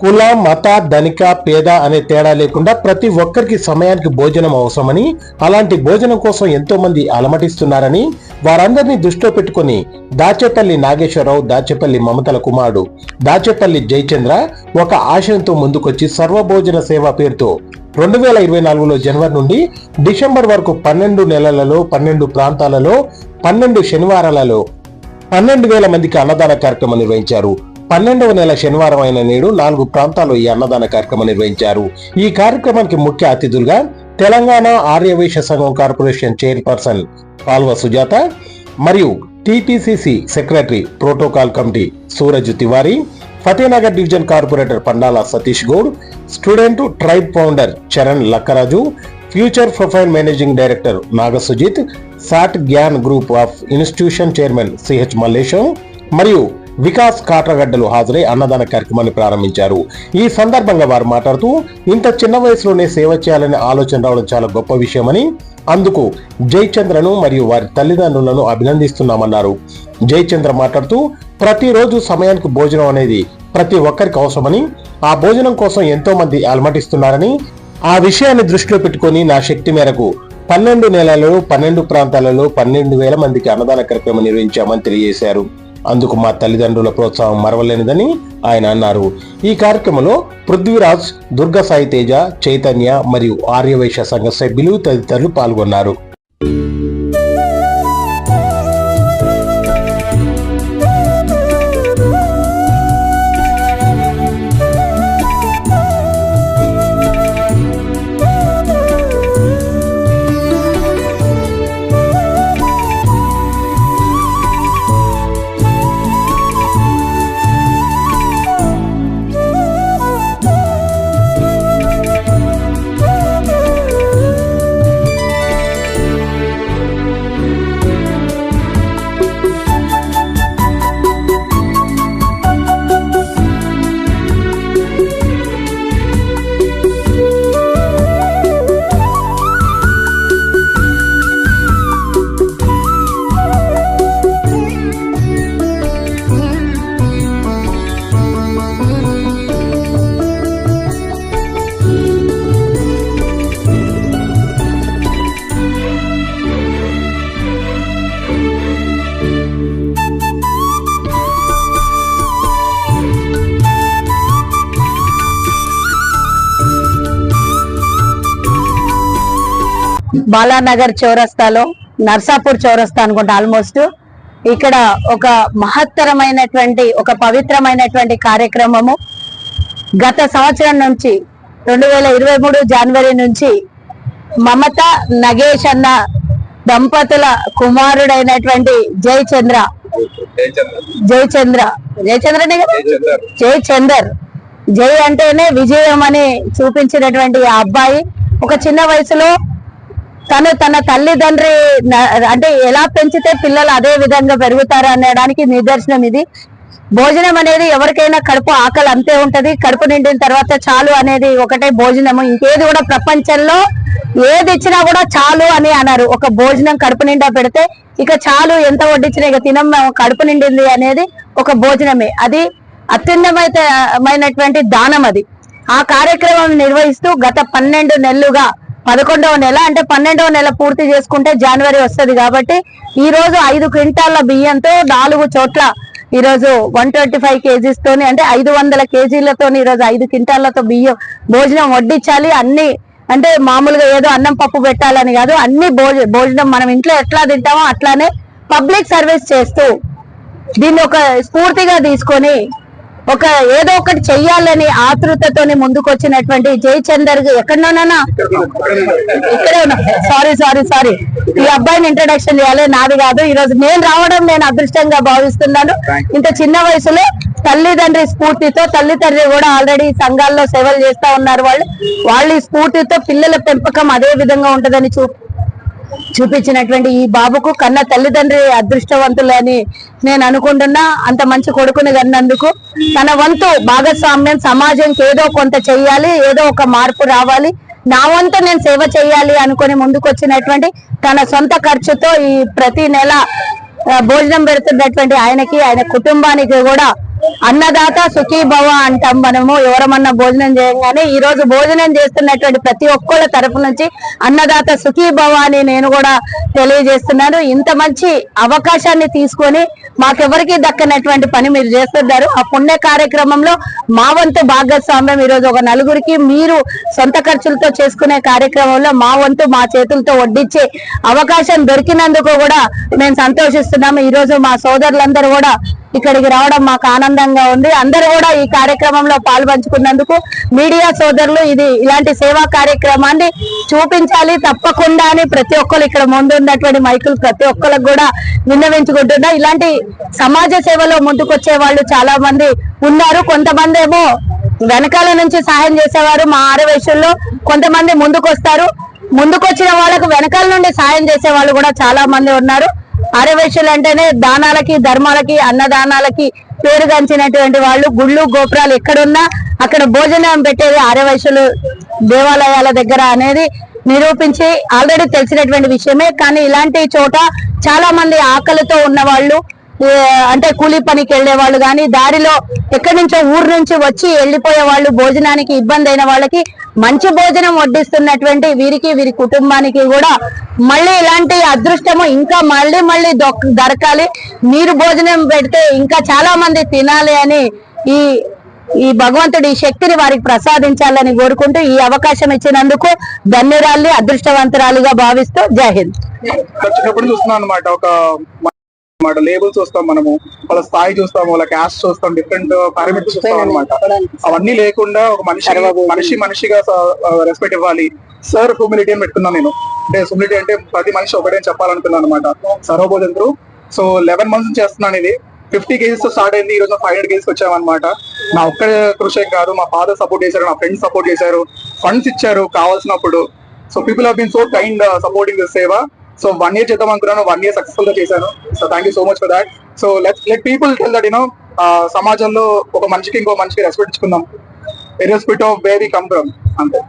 కుల మత ధనిక పేద అనే తేడా లేకుండా ప్రతి ఒక్కరికి సమయానికి భోజనం అవసరమని, అలాంటి భోజనం కోసం ఎంతో మంది అలమటిస్తున్నారని, వారందరినీ దృష్టిలో పెట్టుకుని దాచేపల్లి నాగేశ్వరరావు, దాచేపల్లి మమతల కుమారుడు దాచేపల్లి జయచంద్ర ఒక ఆశయంతో ముందుకొచ్చి సర్వభోజన సేవ పేరుతో 2024లో జనవరి నుండి డిసెంబర్ వరకు 12 నెలలలో 12 ప్రాంతాలలో 12 శనివారాలలో 12,000 మందికి అన్నదాన కార్యక్రమం నిర్వహించారు. 12వ నెల శనివారం అయిన నేడు 4 ప్రాంతాల్లో ఈ అన్నదాన కార్యక్రమం నిర్వహించారు. ఈ కార్యక్రమానికి ముఖ్య అతిథులుగా తెలంగాణ ఆర్యవైశ్య సంఘం కార్పొరేషన్ చైర్పర్సన్ పాల్వ సుజాత మరియు TPCC secretary protocol committee Suraj Tiwari, Fatehnagar division corporator Pandala Satish Goud, student tribe founder Charan Lakkaraju, future profile managing director Naga Sujith, Sat Gyan group of institution chairman CH Mallesham మరియు వికాస్ కాట్రగడ్డలు హాజరై అన్నదాన కార్యక్రమాన్ని ప్రారంభించారు. ఈ సందర్భంగా వారు మాట్లాడుతూ, ఇంత చిన్న వయసులోనే సేవ చేయాలనే ఆలోచన రావడం చాలా గొప్ప విషయమని, అందుకు జయచంద్రను మరియు వారి తల్లిదండ్రులను అభినందిస్తున్నామన్నారు. జయచంద్ర మాట్లాడుతూ, ప్రతిరోజు సమయానికి భోజనం అనేది ప్రతి ఒక్కరికి అవసరమని, ఆ భోజనం కోసం ఎంతో మంది అలమటిస్తున్నారని, ఆ విషయాన్ని దృష్టిలో పెట్టుకుని నా శక్తి మేరకు 12 నెలలలో 12 ప్రాంతాలలో 12,000 మందికి అన్నదాన కార్యక్రమం నిర్వహించామని తెలియజేశారు. అందుకు మా తల్లిదండ్రుల ప్రోత్సాహం మరవలేనిదని ఆయన అన్నారు. ఈ కార్యక్రమంలో పృథ్వీరాజ్, దుర్గా సాయి తేజ, చైతన్య మరియు ఆర్యవైశ్య సంఘ సభ్యులు తదితరులు పాల్గొన్నారు. బాలానగర్ చౌరస్తాలో, నర్సాపూర్ చౌరస్తా అనుకుంటా, ఆల్మోస్ట్ ఇక్కడ ఒక మహత్తరమైనటువంటి ఒక పవిత్రమైనటువంటి కార్యక్రమము గత సంవత్సరం నుంచి 2023 జనవరి నుంచి మమత నగేష్ అన్న దంపతుల కుమారుడైనటువంటి జయచందర్ జై అంటేనే విజయం అని చూపించినటువంటి ఆ అబ్బాయి ఒక చిన్న వయసులో తన తల్లిదండ్రి అంటే ఎలా పెంచితే పిల్లలు అదే విధంగా పెరుగుతారు అనడానికి నిదర్శనం ఇది. భోజనం అనేది ఎవరికైనా కడుపు ఆకలి అంతే ఉంటది. కడుపు నిండిన తర్వాత చాలు అనేది ఒకటే భోజనము. ఇంకేది కూడా ప్రపంచంలో ఏది ఇచ్చినా కూడా చాలు అని అన్నారు. ఒక భోజనం కడుపు నిండా పెడితే ఇక చాలు, ఎంత వడ్డించినా ఇక కడుపు నిండింది అనేది ఒక భోజనమే. అది అత్యున్నతమైనటువంటి దానం. అది ఆ కార్యక్రమం నిర్వహిస్తూ గత 12 నెలలుగా 11వ నెల అంటే 12వ నెల పూర్తి చేసుకుంటే జనవరి వస్తుంది కాబట్టి ఈ రోజు 5 క్వింటాల బియ్యంతో 4 చోట్ల ఈ రోజు 125 కేజీస్ తోని అంటే 500 కేజీలతో ఈ రోజు 5 క్వింటాలతో బియ్యం భోజనం వడ్డించాలి. అన్ని అంటే మామూలుగా ఏదో అన్నం పప్పు పెట్టాలని కాదు, అన్ని భోజనం మనం ఇంట్లో ఎట్లా తింటామో అట్లానే పబ్లిక్ సర్వీస్ చేస్తూ దీన్ని ఒక స్ఫూర్తిగా తీసుకొని ఒక ఏదో ఒకటి చెయ్యాలని ఆతృతతోని ముందుకొచ్చినటువంటి జయచందర్ ఎక్కడనోనా ఇక్కడే ఉన్నా, సారీ ఈ అబ్బాయిని ఇంట్రడక్షన్ చేయాలి, నాది కాదు. ఈ రోజు నేను రావడం నేను అదృష్టంగా భావిస్తున్నాను. ఇంత చిన్న వయసులో తల్లిదండ్రి స్ఫూర్తితో, తల్లిదండ్రి కూడా ఆల్రెడీ సంఘాల్లో సేవలు చేస్తా ఉన్నారు. వాళ్ళ స్ఫూర్తితో పిల్లల పెంపకం అదే విధంగా ఉంటదని చూపించినటువంటి ఈ బాబుకు కన్న తల్లిదండ్రి అదృష్టవంతులని నేను అనుకుంటున్నా. అంత మంచి కొడుకుని కన్నందుకు తన వంతు భాగస్వామ్యం సమాజంకి ఏదో కొంత చెయ్యాలి, ఏదో ఒక మార్పు రావాలి, నా వంతు నేను సేవ చేయాలి అనుకుని ముందుకొచ్చినటువంటి తన సొంత ఖర్చుతో ఈ ప్రతి నెల భోజనం పెడుతున్నటువంటి ఆయనకి, ఆయన కుటుంబానికి కూడా అన్నదాత సుఖీ భవ అంటాం మనము. ఎవరమన్నా భోజనం చేయగానే ఈ రోజు భోజనం చేస్తున్నటువంటి ప్రతి ఒక్కళ్ళ తరపు నుంచి అన్నదాత సుఖీ భవ అని నేను కూడా తెలియజేస్తున్నాను. ఇంత మంచి అవకాశాన్ని తీసుకొని మాకెవరికి దక్కనటువంటి పని మీరు చేస్తున్నారు. ఆ పుణ్య కార్యక్రమంలో మా వంతు భాగస్వామ్యం ఈరోజు ఒక నలుగురికి మీరు సొంత ఖర్చులతో చేసుకునే కార్యక్రమంలో మా వంతు మా చేతులతో వడ్డించే అవకాశం దొరికినందుకు కూడా మేము సంతోషిస్తున్నాము. ఈ రోజు మా సోదరులందరూ కూడా ఇక్కడికి రావడం మాకు ఆనందంగా ఉంది. అందరూ కూడా ఈ కార్యక్రమంలో పాల్పంచుకున్నందుకు మీడియా సోదరులు ఇలాంటి సేవా కార్యక్రమాన్ని చూపించాలి తప్పకుండా అని ప్రతి ఒక్కరు ఇక్కడ ముందు ఉన్నటువంటి మైకులు ప్రతి ఒక్కరికి కూడా విన్నవించుకుంటున్నా. ఇలాంటి సమాజ సేవలో ముందుకొచ్చే వాళ్ళు చాలా మంది ఉన్నారు. కొంతమంది ఏమో వెనకాల నుంచి సహాయం చేసేవారు మా ఆరవేశంలో, కొంతమంది ముందుకొస్తారు. ముందుకొచ్చిన వాళ్ళకు వెనకాల నుండి సాయం చేసే వాళ్ళు కూడా చాలా మంది ఉన్నారు. ఆర్యవైశ్యులు అంటేనే దానాలకి ధర్మాలకి అన్నదానాలకి పేరుగాంచినటువంటి వాళ్ళు. గుళ్ళు గోపురాలు ఎక్కడున్నా అక్కడ భోజనం పెట్టేది ఆర్యవైశ్యులు దేవాలయాల దగ్గర అనేది నిరూపించి ఆల్రెడీ తెలిసినటువంటి విషయమే. కానీ ఇలాంటి చోట చాలా మంది ఆకలితో ఉన్న వాళ్ళు, అంటే కూలీ పనికి వెళ్లే వాళ్ళు కానీ, దారిలో ఎక్కడి నుంచో ఊరు నుంచి వచ్చి వెళ్లిపోయే వాళ్ళు, భోజనానికి ఇబ్బంది అయిన వాళ్ళకి మంచి భోజనం వడ్డిస్తున్నటువంటి వీరికి వీరి కుటుంబానికి కూడా మళ్ళీ ఇలాంటి అదృష్టము ఇంకా మళ్ళీ దొరకాలి. మీరు భోజనం పెడితే ఇంకా చాలా మంది తినాలి అని ఈ భగవంతుడి శక్తిని వారికి ప్రసాదించాలని కోరుకుంటూ ఈ అవకాశం ఇచ్చినందుకు ధన్యురాలి అదృష్టవంతురాలిగా భావిస్తూ జై హింద్. చిన్నప్పుడు చూస్తున్నాం అనమాట, ఒక లేబుల్స్ చూస్తాం, మనము వాళ్ళ స్థాయి చూస్తాం, వాళ్ళ క్యాస్ట్ చూస్తాం, డిఫరెంట్ పారామీటర్స్ చూస్తాం అనమాట. అవన్నీ లేకుండా ఒక మనిషిగా రెస్పెక్ట్ ఇవ్వాలి. సర్ హ్యూమిలిటీ అని పెట్టుకున్నాను నేను. అంటే హ్యూమిలిటీ అంటే ప్రతి మనిషి ఒకటే చెప్పాలనుకున్నాను అనమాట. సర్వభోజంత్రు. సో 11 months చేస్తున్నాను ఇది. 50 kgs తో స్టార్ట్ అయింది. ఈ రోజు 500 kgs వచ్చామన్నమాట. నా ఒక్క కృషి కాదు, మా ఫాదర్ సపోర్ట్ చేశారు, నా ఫ్రెండ్స్ సపోర్ట్ చేశారు, ఫండ్స్ ఇచ్చారు కావాల్సినప్పుడు. So people have been so kind supporting this సేవ. సో 1 year చేద్దాం అనుకున్నాను, 1 year సక్సెస్ఫుల్ గా చేశాను. So thank you so much for that. So let people tell that సమాజంలో ఒక మనిషికి ఇంకో మనిషికి రెస్పెక్ట్ ఇచ్చుకుందాం, irrespective of where we come from. అంతే.